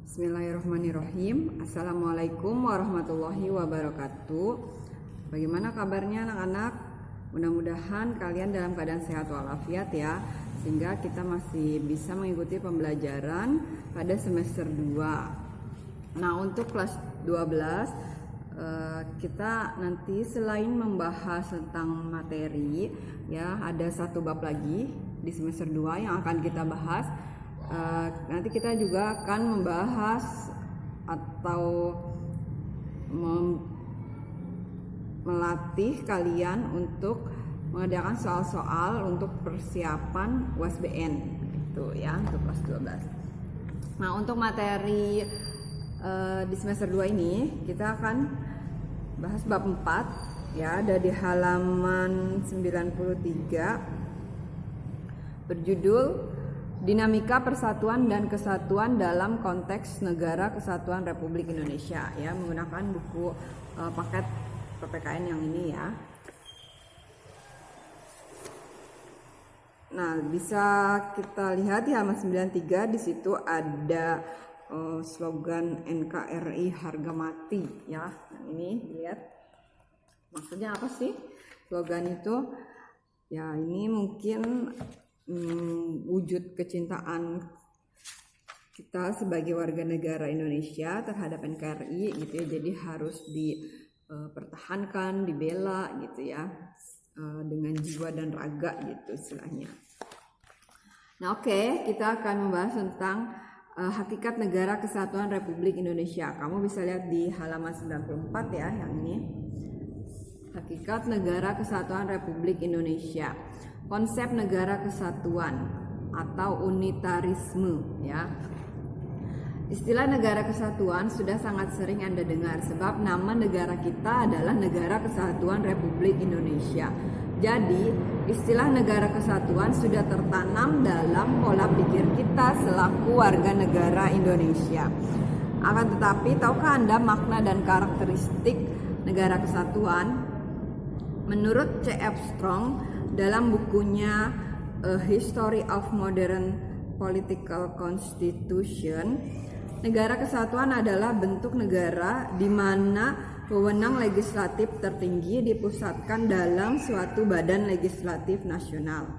Bismillahirrahmanirrahim. Assalamualaikum warahmatullahi wabarakatuh. Bagaimana kabarnya anak-anak? Mudah-mudahan kalian dalam keadaan sehat walafiat ya, sehingga kita masih bisa mengikuti pembelajaran pada semester 2. Nah, untuk kelas 12 kita nanti selain membahas tentang materi ya, ada satu bab lagi di semester 2 yang akan kita bahas. Nanti kita juga akan membahas atau melatih kalian untuk mengerjakan soal-soal untuk persiapan USBN itu ya, untuk kelas 12. Nah, untuk materi di semester 2 ini kita akan bahas bab 4 ya, ada di halaman 93 berjudul Dinamika Persatuan dan Kesatuan dalam Konteks Negara Kesatuan Republik Indonesia ya, menggunakan buku paket PPKN yang ini ya. Nah, bisa kita lihat di halaman 93, di situ ada slogan NKRI harga mati ya. Yang ini lihat. Maksudnya apa sih slogan itu? Ya, ini mungkin wujud kecintaan kita sebagai warga negara Indonesia terhadap NKRI gitu ya, jadi harus dipertahankan, dibela gitu ya, dengan jiwa dan raga gitu istilahnya. Nah, oke, kita akan membahas tentang hakikat negara kesatuan Republik Indonesia. Kamu bisa lihat di halaman 94 ya, yang ini. Hakikat negara kesatuan Republik Indonesia. Konsep negara kesatuan atau unitarisme ya. Istilah negara kesatuan sudah sangat sering Anda dengar sebab nama negara kita adalah Negara Kesatuan Republik Indonesia. Jadi, istilah negara kesatuan sudah tertanam dalam pola pikir kita selaku warga negara Indonesia. Akan tetapi, tahukah Anda makna dan karakteristik negara kesatuan? Menurut C.F. Strong dalam bukunya A History of Modern Political Constitution, negara kesatuan adalah bentuk negara di mana wewenang legislatif tertinggi dipusatkan dalam suatu badan legislatif nasional.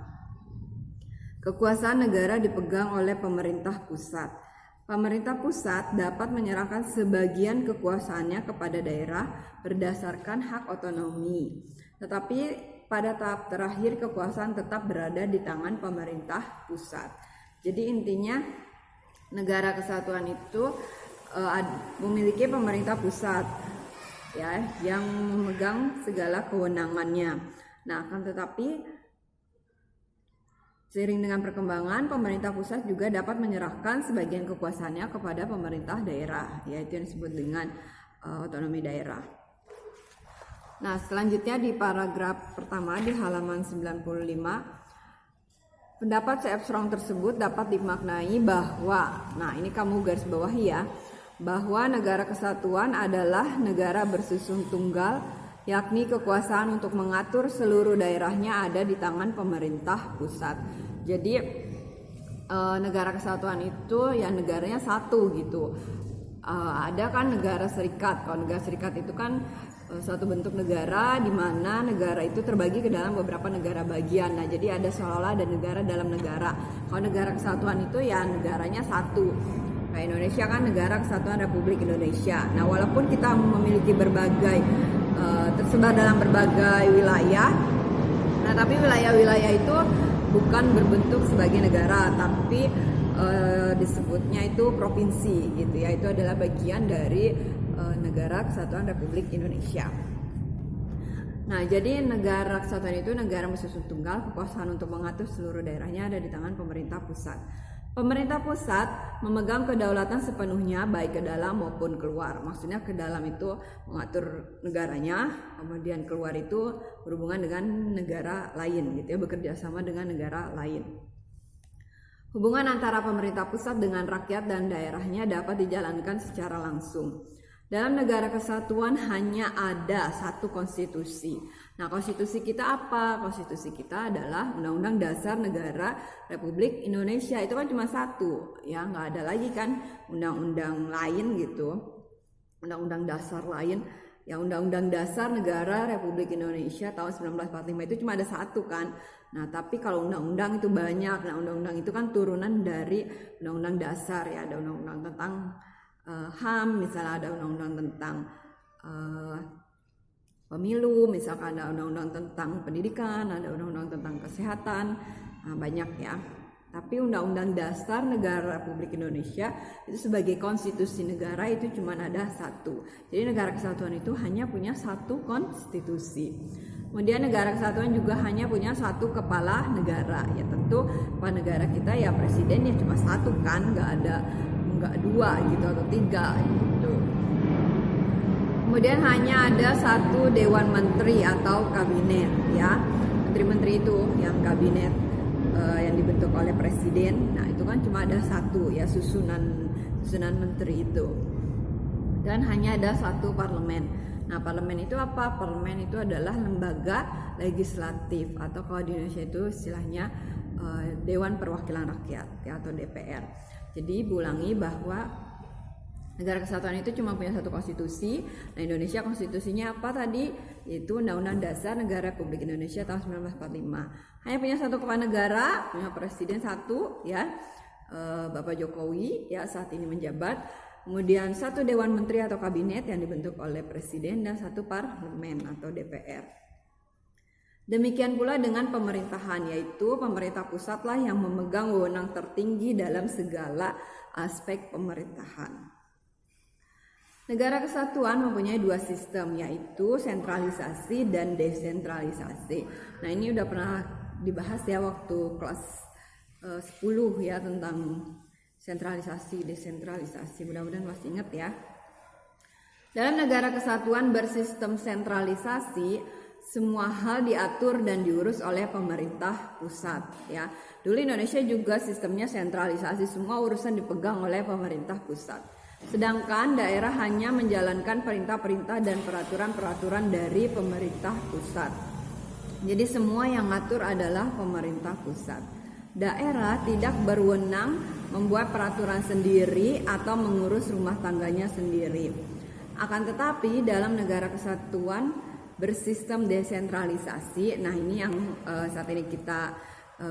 Kekuasaan negara dipegang oleh pemerintah pusat. Pemerintah pusat dapat menyerahkan sebagian kekuasaannya kepada daerah berdasarkan hak otonomi. Tetapi pada tahap terakhir kekuasaan tetap berada di tangan pemerintah pusat. Jadi intinya negara kesatuan itu memiliki pemerintah pusat ya, yang memegang segala kewenangannya. Nah, akan tetapi seiring dengan perkembangan, pemerintah pusat juga dapat menyerahkan sebagian kekuasaannya kepada pemerintah daerah, yaitu yang disebut dengan otonomi daerah. Nah, selanjutnya di paragraf pertama di halaman 95, pendapat C.F. Strong tersebut dapat dimaknai bahwa, nah ini kamu garis bawahi ya, bahwa negara kesatuan adalah negara bersusun tunggal, yakni kekuasaan untuk mengatur seluruh daerahnya ada di tangan pemerintah pusat. Jadi negara kesatuan itu ya negaranya satu gitu. Ada kan negara serikat. Kalau negara serikat itu kan suatu bentuk negara di mana negara itu terbagi ke dalam beberapa negara bagian. Nah, jadi ada seolah-olah ada negara dalam negara. Kalau negara kesatuan itu ya negaranya satu. Kayak Indonesia kan negara kesatuan Republik Indonesia. Nah, walaupun kita memiliki berbagai tersebar dalam berbagai wilayah, nah tapi wilayah-wilayah itu bukan berbentuk sebagai negara, tapi disebutnya itu provinsi gitu ya. Itu adalah bagian dari negara kesatuan Republik Indonesia. Nah, jadi negara kesatuan itu negara bersusun tunggal, kekuasaan untuk mengatur seluruh daerahnya ada di tangan pemerintah pusat. Pemerintah pusat memegang kedaulatan sepenuhnya baik ke dalam maupun keluar. Maksudnya ke dalam itu mengatur negaranya, kemudian keluar itu berhubungan dengan negara lain gitu ya, bekerja sama dengan negara lain. Hubungan antara pemerintah pusat dengan rakyat dan daerahnya dapat dijalankan secara langsung. Dalam negara kesatuan hanya ada satu konstitusi. Nah, konstitusi kita apa? Konstitusi kita adalah Undang-Undang Dasar Negara Republik Indonesia. Itu kan cuma satu, ya, nggak ada lagi kan undang-undang lain gitu, undang-undang dasar lain. Ya, Undang-Undang Dasar Negara Republik Indonesia tahun 1945 itu cuma ada satu kan. Nah, tapi kalau undang-undang itu banyak. Nah, undang-undang itu kan turunan dari Undang-Undang Dasar, ya, ada undang-undang tentang HAM, misalnya ada undang-undang tentang pemilu, misalkan ada undang-undang tentang pendidikan, ada undang-undang tentang kesehatan, banyak ya. Tapi Undang-Undang Dasar Negara Republik Indonesia itu sebagai konstitusi negara itu cuma ada satu. Jadi negara kesatuan itu hanya punya satu konstitusi. Kemudian negara kesatuan juga hanya punya satu kepala negara. Ya tentu kepala negara kita ya presidennya cuma satu kan, nggak dua gitu atau tiga gitu. Kemudian hanya ada satu dewan menteri atau kabinet, ya. Menteri-menteri itu yang kabinet yang dibentuk oleh presiden. Nah, itu kan cuma ada satu, ya, susunan menteri itu. Dan hanya ada satu parlemen. Nah, parlemen itu apa? Parlemen itu adalah lembaga legislatif atau kalau di Indonesia itu istilahnya Dewan Perwakilan Rakyat, ya, atau DPR. Jadi ulangi bahwa negara kesatuan itu cuma punya satu konstitusi. Nah, Indonesia konstitusinya apa tadi? Yaitu Undang-Undang Dasar Negara Republik Indonesia tahun 1945. Hanya punya satu kepala negara, punya presiden satu, ya, Bapak Jokowi, ya, saat ini menjabat. Kemudian satu dewan menteri atau kabinet yang dibentuk oleh presiden dan satu parlemen atau DPR. Demikian pula dengan pemerintahan, yaitu pemerintah pusatlah yang memegang wewenang tertinggi dalam segala aspek pemerintahan. Negara kesatuan mempunyai dua sistem, yaitu sentralisasi dan desentralisasi. Nah, ini udah pernah dibahas ya waktu kelas 10 ya tentang sentralisasi, desentralisasi. Mudah-mudahan masih ingat ya. Dalam negara kesatuan bersistem sentralisasi, semua hal diatur dan diurus oleh pemerintah pusat, ya. Dulu Indonesia juga sistemnya sentralisasi, semua urusan dipegang oleh pemerintah pusat. Sedangkan daerah hanya menjalankan perintah-perintah dan peraturan-peraturan dari pemerintah pusat. Jadi semua yang ngatur adalah pemerintah pusat. Daerah tidak berwenang membuat peraturan sendiri atau mengurus rumah tangganya sendiri. Akan tetapi dalam negara kesatuan bersistem desentralisasi, nah ini yang saat ini kita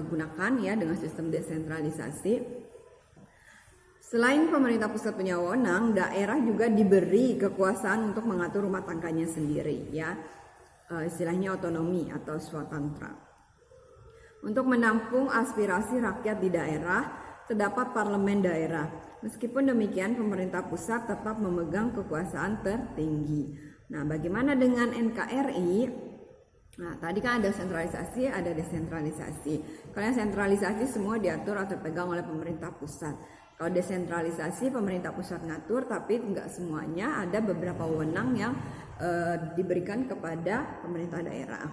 gunakan ya dengan sistem desentralisasi. Selain pemerintah pusat punya wewenang, daerah juga diberi kekuasaan untuk mengatur rumah tangganya sendiri, ya, istilahnya otonomi atau swatantra. Untuk menampung aspirasi rakyat di daerah, terdapat parlemen daerah. Meskipun demikian, pemerintah pusat tetap memegang kekuasaan tertinggi. Nah, bagaimana dengan NKRI? Nah, tadi kan ada sentralisasi, ada desentralisasi. Kalau yang sentralisasi semua diatur atau dipegang oleh pemerintah pusat. Kalau desentralisasi pemerintah pusat ngatur, tapi enggak semuanya, ada beberapa wewenang yang diberikan kepada pemerintah daerah.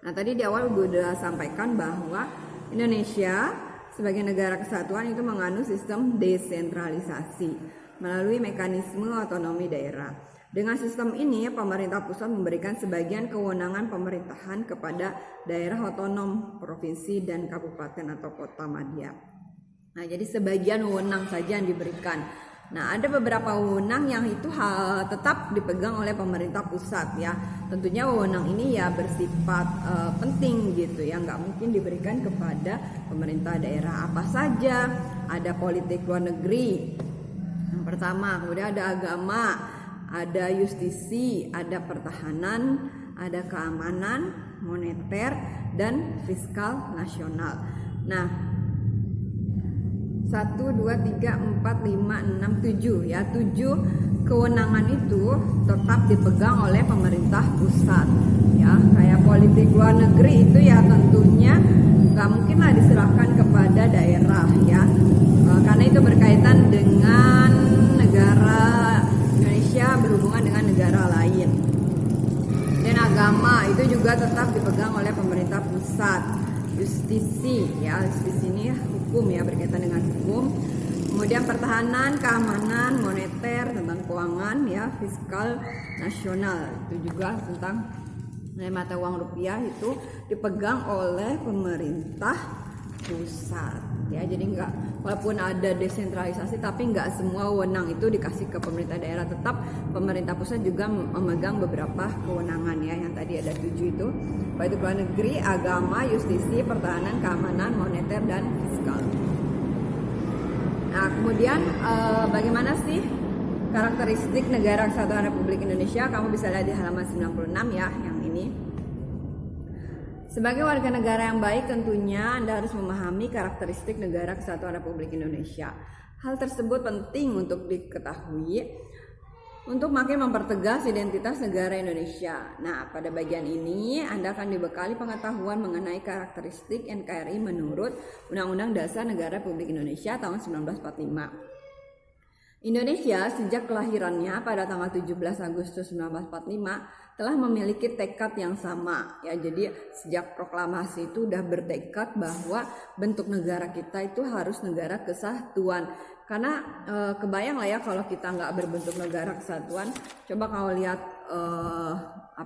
Nah, tadi di awal gue udah sampaikan bahwa Indonesia sebagai negara kesatuan itu menganut sistem desentralisasi melalui mekanisme otonomi daerah. Dengan sistem ini, pemerintah pusat memberikan sebagian kewenangan pemerintahan kepada daerah otonom, provinsi, dan kabupaten atau kota madya. Nah, jadi sebagian wewenang saja yang diberikan. Nah, ada beberapa wewenang yang itu tetap dipegang oleh pemerintah pusat ya. Tentunya wewenang ini ya bersifat penting gitu ya, nggak mungkin diberikan kepada pemerintah daerah. Apa saja? Ada politik luar negeri, yang pertama, kemudian ada agama, ada justisi, ada pertahanan, ada keamanan, moneter, dan fiskal nasional. Nah, 1, 2, 3, 4, 5, 6, 7 ya, 7 kewenangan itu tetap dipegang oleh pemerintah pusat ya. Kayak politik luar negeri itu ya tentunya nggak mungkin lah diserahkan kepada daerah ya, karena itu berkaitan dengan negara Indonesia berhubungan dengan negara lain. Dan agama itu juga tetap dipegang oleh pemerintah pusat. Justisi ya, justisi ini hukum ya, berkaitan dengan hukum. Kemudian pertahanan, keamanan, moneter, tentang keuangan ya, fiskal nasional. Itu juga tentang mata uang rupiah itu dipegang oleh pemerintah pusat ya. Jadi walaupun ada desentralisasi tapi nggak semua wewenang itu dikasih ke pemerintah daerah, tetap pemerintah pusat juga memegang beberapa kewenangan ya, yang tadi ada 7 itu, baik itu luar negeri, agama, justisi, pertahanan, keamanan, moneter, dan fiskal. Nah kemudian bagaimana sih karakteristik Negara Kesatuan Republik Indonesia? Kamu bisa lihat di halaman 96 ya, yang ini. Sebagai warga negara yang baik tentunya Anda harus memahami karakteristik Negara Kesatuan Republik Indonesia. Hal tersebut penting untuk diketahui untuk makin mempertegas identitas negara Indonesia. Nah, pada bagian ini Anda akan dibekali pengetahuan mengenai karakteristik NKRI menurut Undang-Undang Dasar Negara Republik Indonesia tahun 1945. Indonesia sejak kelahirannya pada tanggal 17 Agustus 1945 telah memiliki tekad yang sama ya. Jadi sejak proklamasi itu udah bertekad bahwa bentuk negara kita itu harus negara kesatuan. Karena kebayang lah ya kalau kita nggak berbentuk negara kesatuan. Coba kalau lihat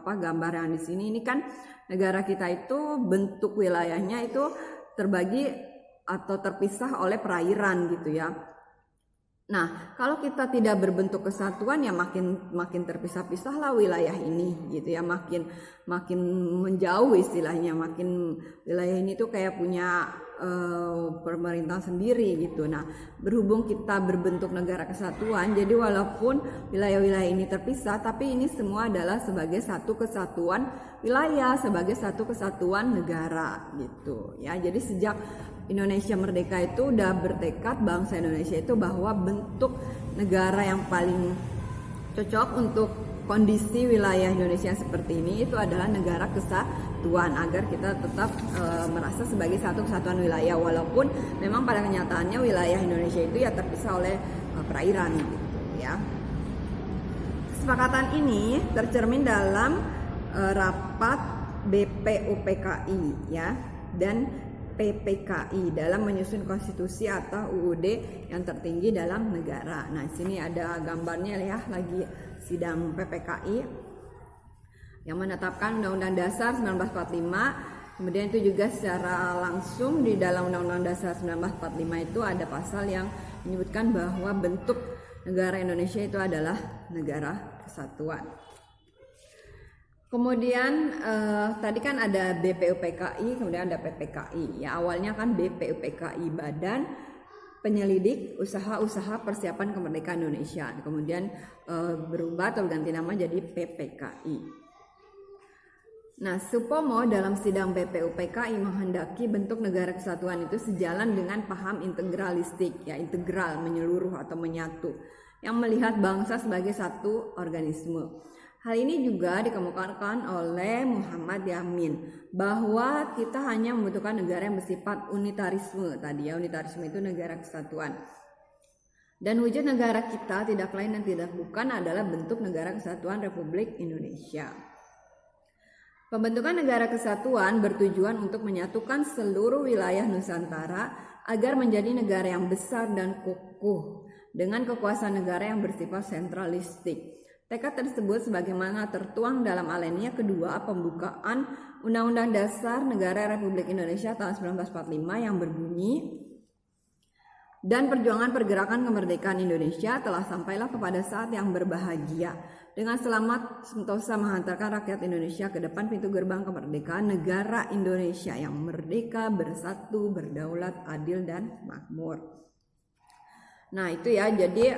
gambar yang di sini, ini kan negara kita itu bentuk wilayahnya itu terbagi atau terpisah oleh perairan gitu ya. Nah, kalau kita tidak berbentuk kesatuan ya makin terpisah-pisah lah wilayah ini gitu ya, makin menjauh istilahnya, makin wilayah ini tuh kayak punya pemerintahan sendiri gitu. Nah, berhubung kita berbentuk negara kesatuan, jadi walaupun wilayah-wilayah ini terpisah, tapi ini semua adalah sebagai satu kesatuan wilayah, sebagai satu kesatuan negara gitu ya. Jadi sejak Indonesia merdeka itu udah bertekad bangsa Indonesia itu bahwa bentuk negara yang paling cocok untuk kondisi wilayah Indonesia seperti ini itu adalah negara kesatuan, agar kita tetap merasa sebagai satu kesatuan wilayah, walaupun memang pada kenyataannya wilayah Indonesia itu ya terpisah oleh perairan gitu ya. Kesepakatan ini tercermin dalam rapat BPUPKI ya dan PPKI dalam menyusun konstitusi atau UUD yang tertinggi dalam negara. Nah, sini ada gambarnya ya, lagi sidang PPKI yang menetapkan Undang-Undang Dasar 1945. Kemudian itu juga secara langsung di dalam Undang-Undang Dasar 1945 itu ada pasal yang menyebutkan bahwa bentuk negara Indonesia itu adalah negara kesatuan. Kemudian tadi kan ada BPUPKI, kemudian ada PPKI. Ya, awalnya kan BPUPKI, Badan Penyelidik Usaha-Usaha Persiapan Kemerdekaan Indonesia. Kemudian berubah atau ganti nama jadi PPKI. Nah, Supomo dalam sidang BPUPKI menghendaki bentuk negara kesatuan itu sejalan dengan paham integralistik, ya integral, menyeluruh atau menyatu, yang melihat bangsa sebagai satu organisme. Hal ini juga dikemukakan oleh Muhammad Yamin bahwa kita hanya membutuhkan negara yang bersifat unitarisme tadi ya, unitarisme itu negara kesatuan. Dan wujud negara kita tidak lain dan tidak bukan adalah bentuk negara kesatuan Republik Indonesia. Pembentukan negara kesatuan bertujuan untuk menyatukan seluruh wilayah Nusantara agar menjadi negara yang besar dan kokoh dengan kekuasaan negara yang bersifat sentralistik. Tekad tersebut sebagaimana tertuang dalam alinea kedua pembukaan Undang-Undang Dasar Negara Republik Indonesia tahun 1945 yang berbunyi, dan perjuangan pergerakan kemerdekaan Indonesia telah sampailah kepada saat yang berbahagia dengan selamat sentosa menghantarkan rakyat Indonesia ke depan pintu gerbang kemerdekaan negara Indonesia yang merdeka, bersatu, berdaulat, adil, dan makmur. Nah itu ya, jadi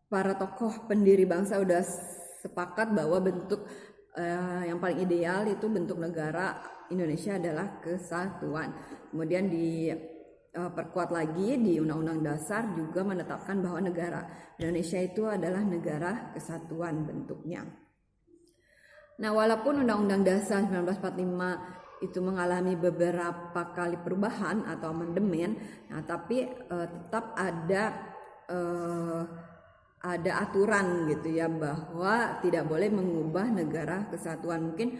para tokoh pendiri bangsa udah sepakat bahwa bentuk yang paling ideal itu bentuk negara Indonesia adalah kesatuan. Kemudian diperkuat lagi di Undang-Undang Dasar juga menetapkan bahwa negara Indonesia itu adalah negara kesatuan bentuknya. Nah, walaupun Undang-Undang Dasar 1945 itu mengalami beberapa kali perubahan atau amandemen, nah tapi tetap ada aturan gitu ya, bahwa tidak boleh mengubah negara kesatuan. Mungkin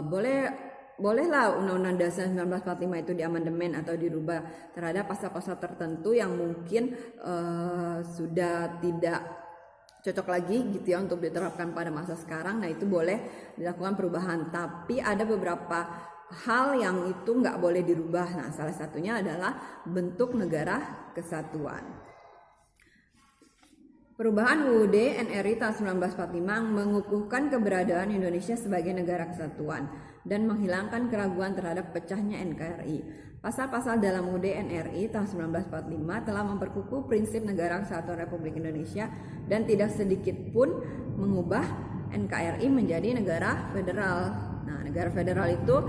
boleh bolehlah Undang-Undang Dasar 1945 itu diamandemen atau dirubah terhadap pasal-pasal tertentu yang mungkin sudah tidak cocok lagi gitu ya untuk diterapkan pada masa sekarang. Nah itu boleh dilakukan perubahan, tapi ada beberapa hal yang itu nggak boleh dirubah. Nah salah satunya adalah bentuk negara kesatuan. Perubahan UUD NRI tahun 1945 mengukuhkan keberadaan Indonesia sebagai negara kesatuan dan menghilangkan keraguan terhadap pecahnya NKRI. Pasal-pasal dalam UUD NRI tahun 1945 telah memperkukuh prinsip negara kesatuan Republik Indonesia dan tidak sedikit pun mengubah NKRI menjadi negara federal. Nah, negara federal itu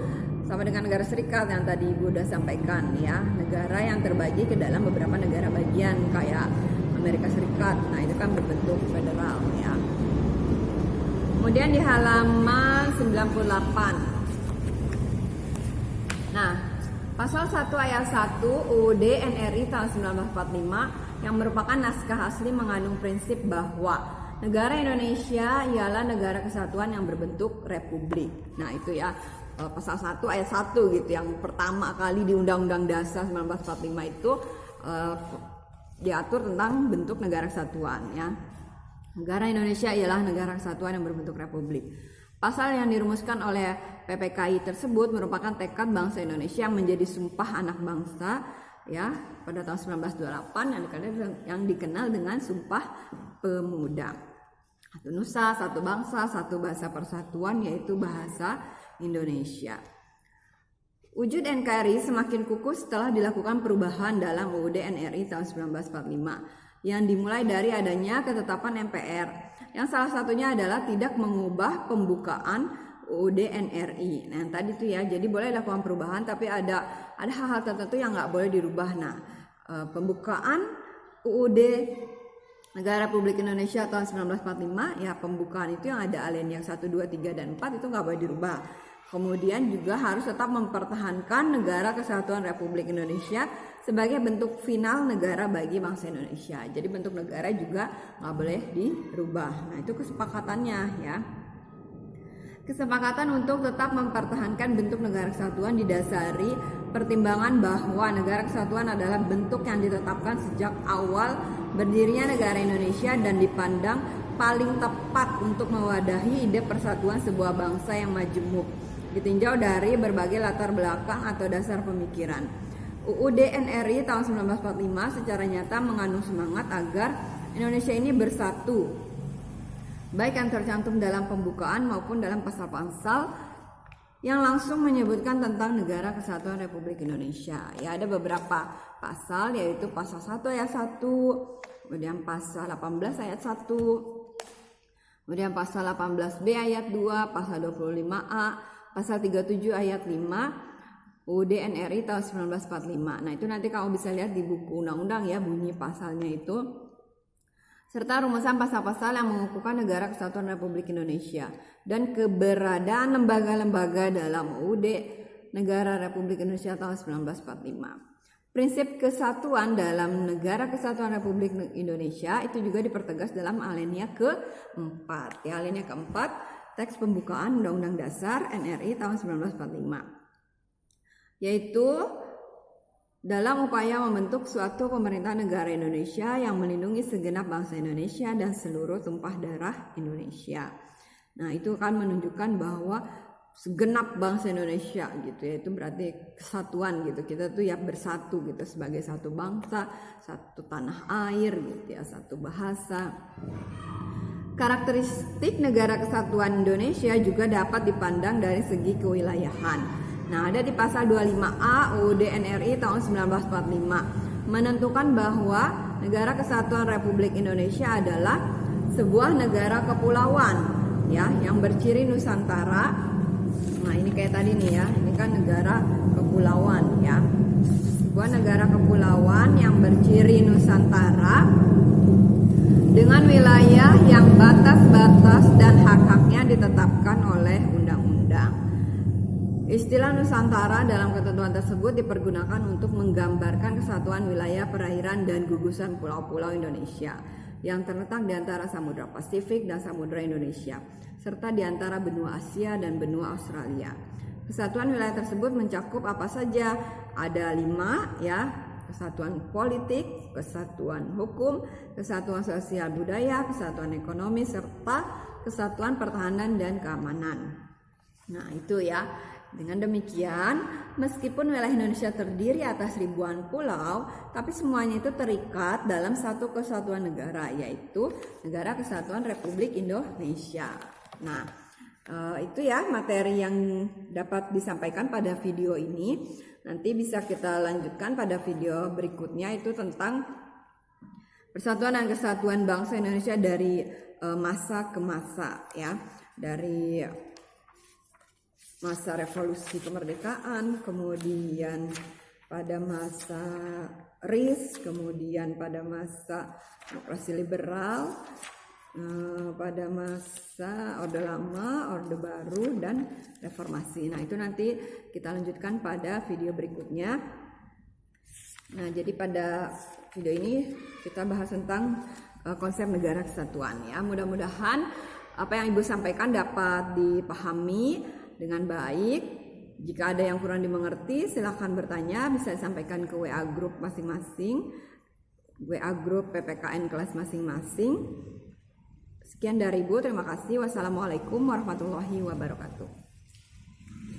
sama dengan negara serikat yang tadi Ibu udah sampaikan ya, negara yang terbagi ke dalam beberapa negara bagian kayak Amerika Serikat. Nah itu kan berbentuk federal ya. Kemudian di halaman 98. Nah, pasal 1 ayat 1 UUD NRI tahun 1945 yang merupakan naskah asli mengandung prinsip bahwa negara Indonesia ialah negara kesatuan yang berbentuk republik. Nah itu ya, pasal 1 ayat 1 gitu yang pertama kali di Undang-Undang Dasar 1945 itu diatur tentang bentuk negara kesatuan ya. Negara Indonesia ialah negara kesatuan yang berbentuk republik. Pasal yang dirumuskan oleh PPKI tersebut merupakan tekad bangsa Indonesia menjadi sumpah anak bangsa ya pada tahun 1928 yang dikenal dengan Sumpah Pemuda. Satu nusa, satu bangsa, satu bahasa persatuan yaitu bahasa Indonesia. Wujud NKRI semakin kukuh setelah dilakukan perubahan dalam UUD NRI tahun 1945 yang dimulai dari adanya ketetapan MPR yang salah satunya adalah tidak mengubah pembukaan UUD NRI. Nah yang tadi itu ya, jadi boleh dilakukan perubahan tapi ada hal-hal tertentu yang nggak boleh dirubah. Nah pembukaan UUD Negara Republik Indonesia tahun 1945 ya, pembukaan itu yang ada alinea 1, 2, 3, dan 4 itu nggak boleh dirubah. Kemudian juga harus tetap mempertahankan negara kesatuan Republik Indonesia sebagai bentuk final negara bagi bangsa Indonesia. Jadi bentuk negara juga nggak boleh dirubah. Nah itu kesepakatannya ya. Kesepakatan untuk tetap mempertahankan bentuk negara kesatuan didasari pertimbangan bahwa negara kesatuan adalah bentuk yang ditetapkan sejak awal berdirinya negara Indonesia dan dipandang paling tepat untuk mewadahi ide persatuan sebuah bangsa yang majemuk, ditinjau dari berbagai latar belakang atau dasar pemikiran. UUD NRI tahun 1945 secara nyata mengandung semangat agar Indonesia ini bersatu, baik yang tercantum dalam pembukaan maupun dalam pasal-pasal yang langsung menyebutkan tentang negara kesatuan Republik Indonesia. Ya ada beberapa pasal yaitu pasal 1 ayat 1, kemudian pasal 18 ayat 1, kemudian pasal 18B ayat 2, pasal 25A, pasal 37 ayat 5 UUD NRI tahun 1945. Nah itu nanti kamu bisa lihat di buku undang-undang ya bunyi pasalnya itu, serta rumusan pasal-pasal yang mengukuhkan negara kesatuan Republik Indonesia dan keberadaan lembaga-lembaga dalam UUD Negara Republik Indonesia tahun 1945. Prinsip kesatuan dalam Negara Kesatuan Republik Indonesia itu juga dipertegas dalam alinea keempat. Ya, alinea keempat teks pembukaan Undang-Undang Dasar NRI tahun 1945, yaitu dalam upaya membentuk suatu pemerintah negara Indonesia yang melindungi segenap bangsa Indonesia dan seluruh tumpah darah Indonesia. Nah itu kan menunjukkan bahwa segenap bangsa Indonesia gitu ya, itu berarti kesatuan gitu, kita tuh ya bersatu gitu sebagai satu bangsa, satu tanah air gitu ya, satu bahasa. Karakteristik negara kesatuan Indonesia juga dapat dipandang dari segi kewilayahan. Nah, ada di pasal 25A UUD NRI tahun 1945 menentukan bahwa negara kesatuan Republik Indonesia adalah sebuah negara kepulauan ya yang berciri Nusantara. Nah, ini kayak tadi nih ya, ini kan negara kepulauan ya. Sebuah negara kepulauan yang berciri Nusantara dengan wilayah yang batas-batas dan hak-haknya ditetapkan oleh undang-undang. Istilah Nusantara dalam ketentuan tersebut dipergunakan untuk menggambarkan kesatuan wilayah perairan dan gugusan pulau-pulau Indonesia yang terletak di antara Samudra Pasifik dan Samudra Indonesia, serta di antara benua Asia dan benua Australia. Kesatuan wilayah tersebut mencakup apa saja? Ada 5 ya. Kesatuan politik, kesatuan hukum, kesatuan sosial budaya, kesatuan ekonomi, serta kesatuan pertahanan dan keamanan. Nah itu ya. Dengan demikian, meskipun wilayah Indonesia terdiri atas ribuan pulau, tapi semuanya itu terikat dalam satu kesatuan negara, yaitu Negara Kesatuan Republik Indonesia. Nah, itu ya materi yang dapat disampaikan pada video ini. Nanti bisa kita lanjutkan pada video berikutnya, itu tentang persatuan dan kesatuan bangsa Indonesia dari masa ke masa ya, dari masa revolusi kemerdekaan, kemudian pada masa RIS, kemudian pada masa demokrasi liberal, pada masa Orde Lama, Orde Baru, dan reformasi. Nah itu nanti kita lanjutkan pada video berikutnya. Nah jadi pada video ini kita bahas tentang konsep negara kesatuan ya. Mudah-mudahan apa yang Ibu sampaikan dapat dipahami dengan baik. Jika ada yang kurang dimengerti, silahkan bertanya, bisa disampaikan ke WA grup masing-masing, WA grup PPKN kelas masing-masing. Sekian dari Ibu, terima kasih. Wassalamualaikum warahmatullahi wabarakatuh.